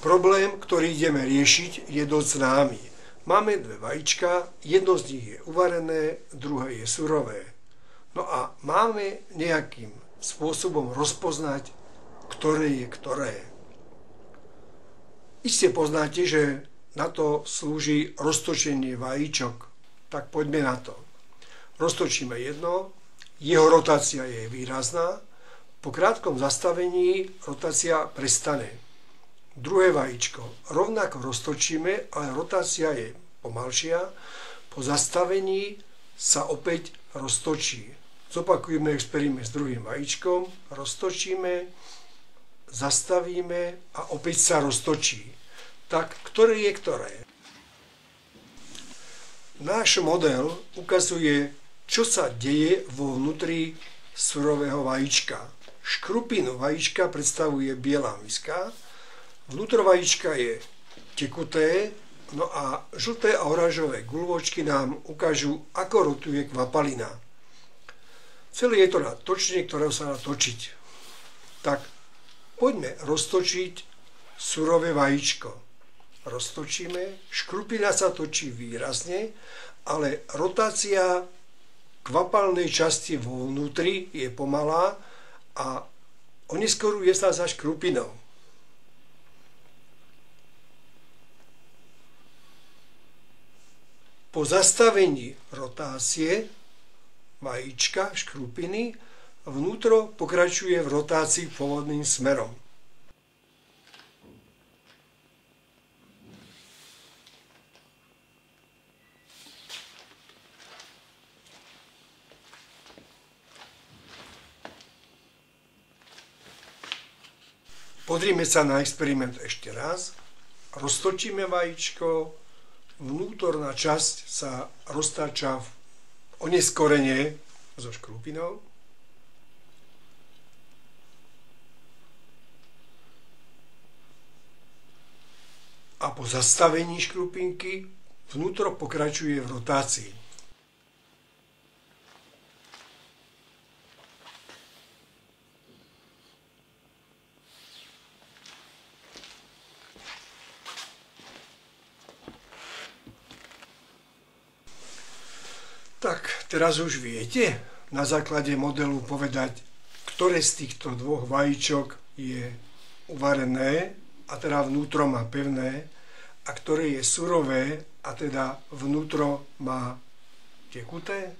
Problém, ktorý ideme riešiť, je dosť známy. Máme dve vajíčka, jedno z nich je uvarené, druhé je surové. No a máme nejakým spôsobom rozpoznať, ktoré je ktoré. Iste poznáte, že na to slúži roztočenie vajíčok. Tak poďme na to. Roztočíme jedno, jeho rotácia je výrazná, po krátkom zastavení rotácia prestane. Druhé vajíčko rovnako roztočíme, ale rotácia je pomalšia. Po zastavení sa opäť roztočí. Zopakujeme experiment s druhým vajíčkom, roztočíme, zastavíme a opäť sa roztočí. Tak, ktoré je ktoré? Náš model ukazuje, čo sa deje vo vnútri surového vajíčka. Škrupinu vajíčka predstavuje biela miska, vnútro vajíčka je tekuté, no a žlté a oranžové guľôčky nám ukážu, ako rotuje kvapalina. Celé je to na točne, ktorého sa dá točiť. Tak poďme roztočiť surové vajíčko. Roztočíme, škrupina sa točí výrazne, ale rotácia kvapalnej časti vo vnútri je pomalá a oneskoruje sa za škrupinou. Po zastavení rotácie vajíčka, škrupiny, vnútro pokračuje v rotácii pôvodným smerom. Pozrime sa na experiment ešte raz. Roztočíme vajíčko, vnútorná časť sa roztáča v oneskorene so škrupinou. A po zastavení škrupinky vnútro pokračuje v rotácii. Tak, teraz už viete na základe modelu povedať, ktoré z týchto dvoch vajíčok je uvarené a teda vnútro má pevné a ktoré je surové a teda vnútro má tekuté.